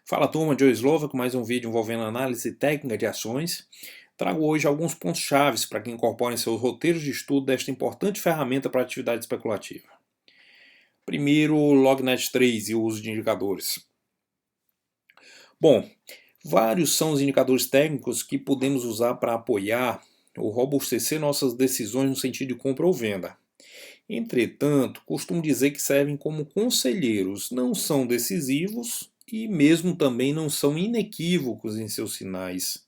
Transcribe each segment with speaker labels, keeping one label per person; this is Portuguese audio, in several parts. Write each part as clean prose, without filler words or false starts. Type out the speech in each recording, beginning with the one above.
Speaker 1: Fala turma, Joe Slova com mais um vídeo envolvendo análise técnica de ações. Trago hoje alguns pontos chaves para que incorporem seus roteiros de estudo desta importante ferramenta para a atividade especulativa. Primeiro, Lognet 3 e o uso de indicadores. Bom, vários são os indicadores técnicos que podemos usar para apoiar ou robustecer nossas decisões no sentido de compra ou venda. Entretanto, costumo dizer que servem como conselheiros, não são decisivos e mesmo também não são inequívocos em seus sinais.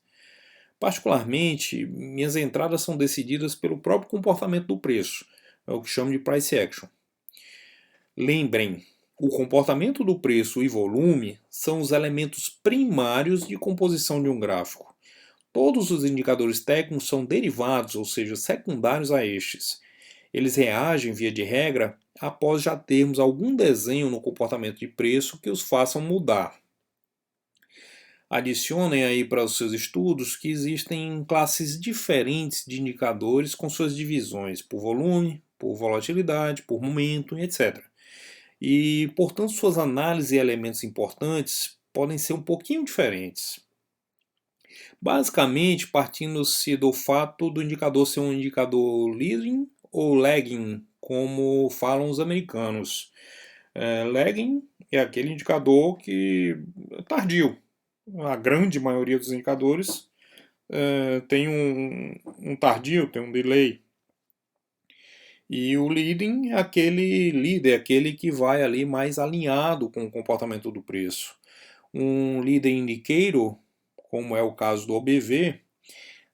Speaker 1: Particularmente, minhas entradas são decididas pelo próprio comportamento do preço, é o que chamo de price action. Lembrem, o comportamento do preço e volume são os elementos primários de composição de um gráfico. Todos os indicadores técnicos são derivados, ou seja, secundários a estes. Eles reagem, via de regra, após já termos algum desenho no comportamento de preço que os façam mudar. Adicionem aí para os seus estudos que existem classes diferentes de indicadores com suas divisões por volume, por volatilidade, por momento, etc. E, portanto, suas análises e elementos importantes podem ser um pouquinho diferentes. Basicamente, partindo-se do fato do indicador ser um indicador leading ou lagging, como falam os americanos. Lagging é aquele indicador que é tardio. A grande maioria dos indicadores tem um tardio, tem um delay. E o leading é aquele líder, aquele que vai ali mais alinhado com o comportamento do preço. Um leading indicator, como é o caso do OBV,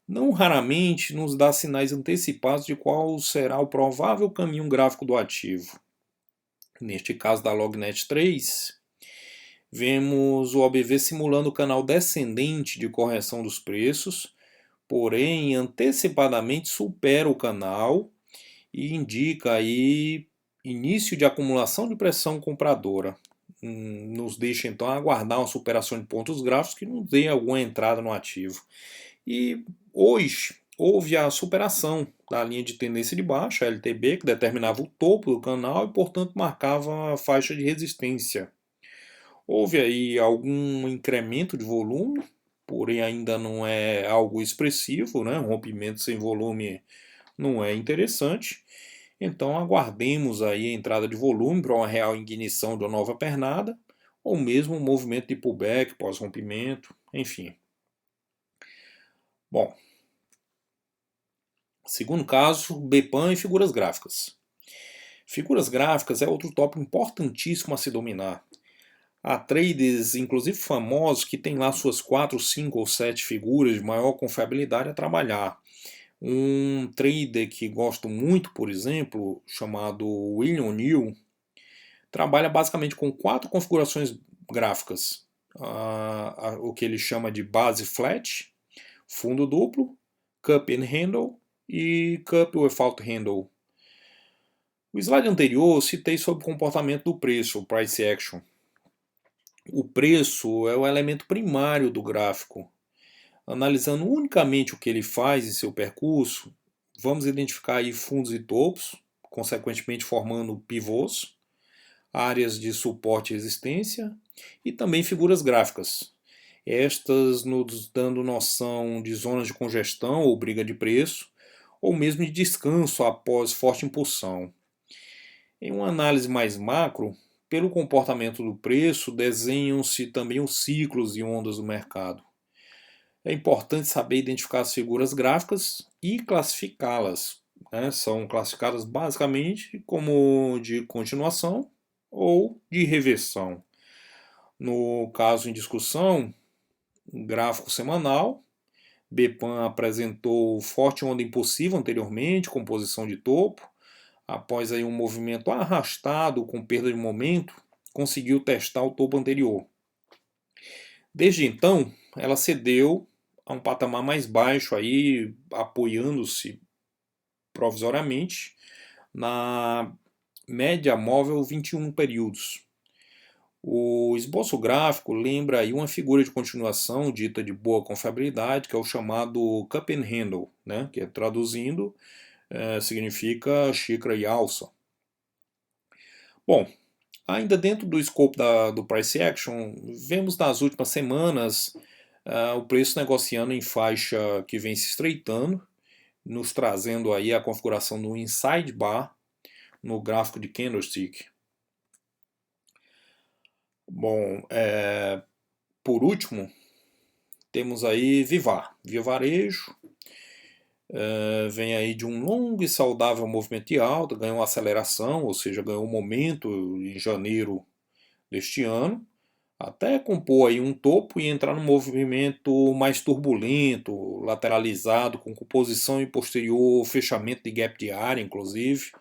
Speaker 1: não raramente nos dá sinais antecipados de qual será o provável caminho gráfico do ativo. Neste caso da Lognet 3, vemos o OBV simulando o canal descendente de correção dos preços, porém antecipadamente supera o canal e indica aí início de acumulação de pressão compradora. Nos deixa então aguardar uma superação de pontos gráficos que nos dê alguma entrada no ativo. E hoje houve a superação da linha de tendência de baixa, a LTB, que determinava o topo do canal e, portanto, marcava a faixa de resistência. Houve aí algum incremento de volume, porém ainda não é algo expressivo, né? Um rompimento sem volume não é interessante. Então aguardemos aí a entrada de volume para uma real ignição de uma nova pernada, ou mesmo um movimento de pullback pós-rompimento, enfim. Bom, segundo caso, BPAN e figuras gráficas. Figuras gráficas é outro tópico importantíssimo a se dominar. Há traders, inclusive famosos, que têm lá suas 4, 5 ou 7 figuras de maior confiabilidade a trabalhar. Um trader que gosto muito, por exemplo, chamado William O'Neill, trabalha basicamente com 4 configurações gráficas. O que ele chama de base flat, fundo duplo, cup and handle e cup without handle. No slide anterior eu citei sobre o comportamento do preço, o price action. O preço é o elemento primário do gráfico. Analisando unicamente o que ele faz em seu percurso, vamos identificar aí fundos e topos, consequentemente formando pivôs, áreas de suporte e resistência e também figuras gráficas. Estas nos dando noção de zonas de congestão ou briga de preço, ou mesmo de descanso após forte impulsão. Em uma análise mais macro, pelo comportamento do preço, desenham-se também os ciclos e ondas do mercado. É importante saber identificar as figuras gráficas e classificá-las. São classificadas basicamente como de continuação ou de reversão. No caso em discussão, gráfico semanal, BPAN apresentou forte onda impulsiva anteriormente, com posição de topo. Após aí um movimento arrastado com perda de momento, conseguiu testar o topo anterior. Desde então, ela cedeu a um patamar mais baixo, aí apoiando-se provisoriamente na média móvel 21 períodos. O esboço gráfico lembra aí uma figura de continuação dita de boa confiabilidade, que é o chamado cup and handle, né? Que traduzindo significa xícara e alça. Bom, Ainda dentro do escopo do Price Action, vemos nas últimas semanas o preço negociando em faixa que vem se estreitando, nos trazendo aí a configuração do Inside Bar no gráfico de candlestick. Bom, por último, temos aí Vivar, Vivarejo, vem aí de um longo e saudável movimento de alta, ganhou uma aceleração, ou seja, ganhou um momento em janeiro deste ano, até compor aí um topo e entrar num movimento mais turbulento, lateralizado, com composição e posterior fechamento de gap diário, inclusive.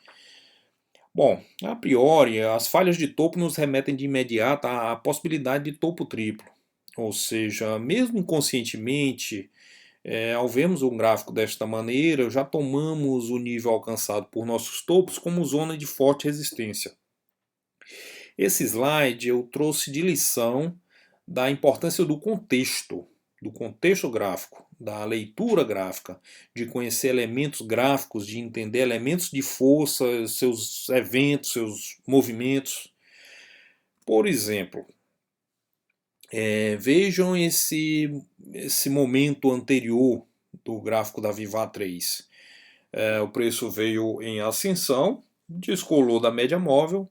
Speaker 1: Bom, a priori, as falhas de topo nos remetem de imediato à possibilidade de topo triplo. Ou seja, mesmo inconscientemente, ao vermos um gráfico desta maneira, já tomamos o nível alcançado por nossos topos como zona de forte resistência. Esse slide eu trouxe de lição da importância do contexto gráfico, da leitura gráfica, de conhecer elementos gráficos, de entender elementos de força, seus eventos, seus movimentos. Por exemplo, vejam esse momento anterior do gráfico da Vivar 3. O preço veio em ascensão, descolou da média móvel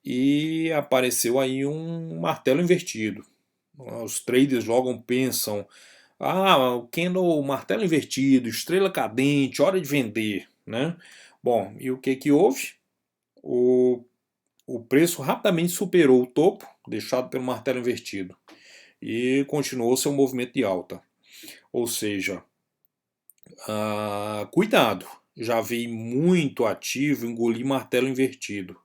Speaker 1: e apareceu aí um martelo invertido. Os traders logo pensam, o candle, martelo invertido, estrela cadente, hora de vender, né? Bom, e o que houve? O preço rapidamente superou o topo deixado pelo martelo invertido e continuou seu movimento de alta. Ou seja, cuidado, já vi muito ativo engolir martelo invertido.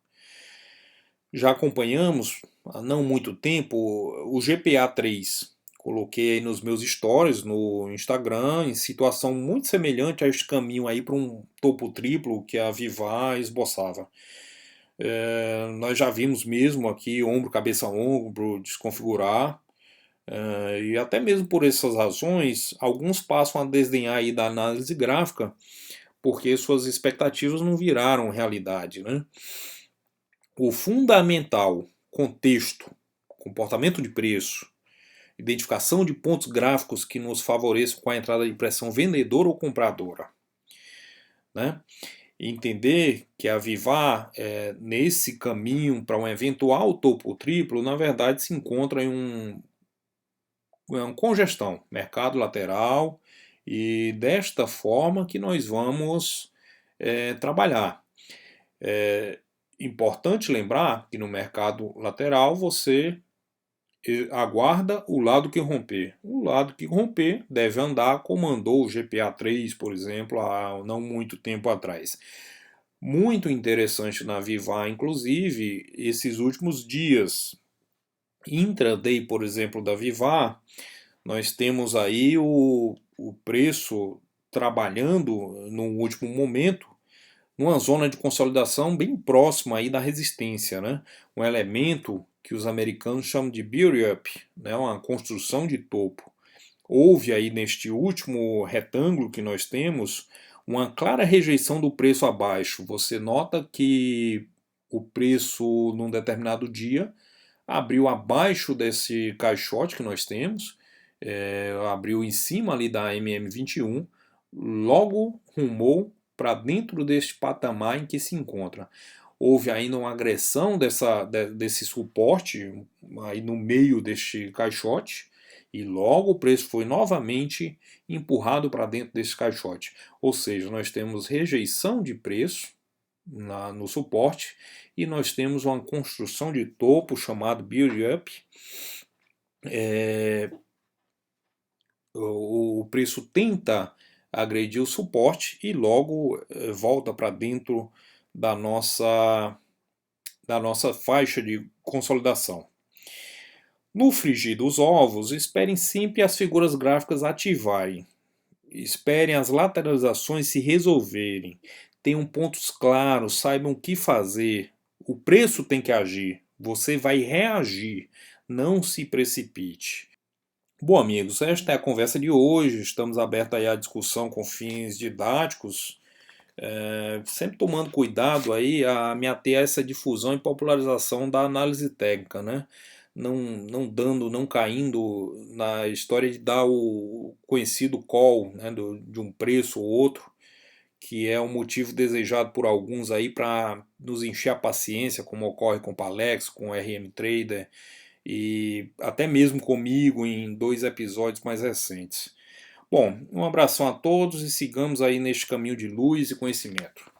Speaker 1: Já acompanhamos há não muito tempo o GPA3. Coloquei aí nos meus stories no Instagram em situação muito semelhante a este caminho aí para um topo triplo que a Vivar esboçava. Nós já vimos mesmo aqui ombro, cabeça, ombro desconfigurar. E até mesmo por essas razões, alguns passam a desdenhar aí da análise gráfica porque suas expectativas não viraram realidade, né? O fundamental, contexto, comportamento de preço, identificação de pontos gráficos que nos favoreçam com a entrada de pressão vendedora ou compradora. Né? Entender que a Vivar, nesse caminho para um eventual topo triplo, na verdade se encontra em uma congestão, mercado lateral, e desta forma que nós vamos trabalhar. Importante lembrar que no mercado lateral você aguarda o lado que romper. O lado que romper deve andar como andou o GPA3, por exemplo, há não muito tempo atrás. Muito interessante na Vivar, inclusive, esses últimos dias. Intraday, por exemplo, da Vivar, nós temos aí o preço trabalhando no último momento numa zona de consolidação bem próxima aí da resistência, né? Um elemento que os americanos chamam de build-up, né? Uma construção de topo. Houve aí neste último retângulo que nós temos uma clara rejeição do preço abaixo. Você nota que o preço num determinado dia abriu abaixo desse caixote que nós temos, abriu em cima ali da MM21, logo rumou para dentro deste patamar em que se encontra. Houve ainda uma agressão desse suporte aí no meio deste caixote e logo o preço foi novamente empurrado para dentro desse caixote. Ou seja, nós temos rejeição de preço no suporte e nós temos uma construção de topo chamado build-up. O preço tenta agredir o suporte e logo volta para dentro da nossa faixa de consolidação. No frigir dos ovos, esperem sempre as figuras gráficas ativarem. Esperem as lateralizações se resolverem. Tenham pontos claros, saibam o que fazer. O preço tem que agir. Você vai reagir. Não se precipite. Bom, amigos, esta é a conversa de hoje. Estamos abertos aí à discussão com fins didáticos. sempre tomando cuidado aí a me ater a essa difusão e popularização da análise técnica, né? Não caindo na história de dar o conhecido call, né, de um preço ou outro, que é um motivo desejado por alguns aí para nos encher a paciência, como ocorre com o Palex, com o RM Trader e até mesmo comigo em 2 episódios mais recentes. Bom, um abração a todos e sigamos aí neste caminho de luz e conhecimento.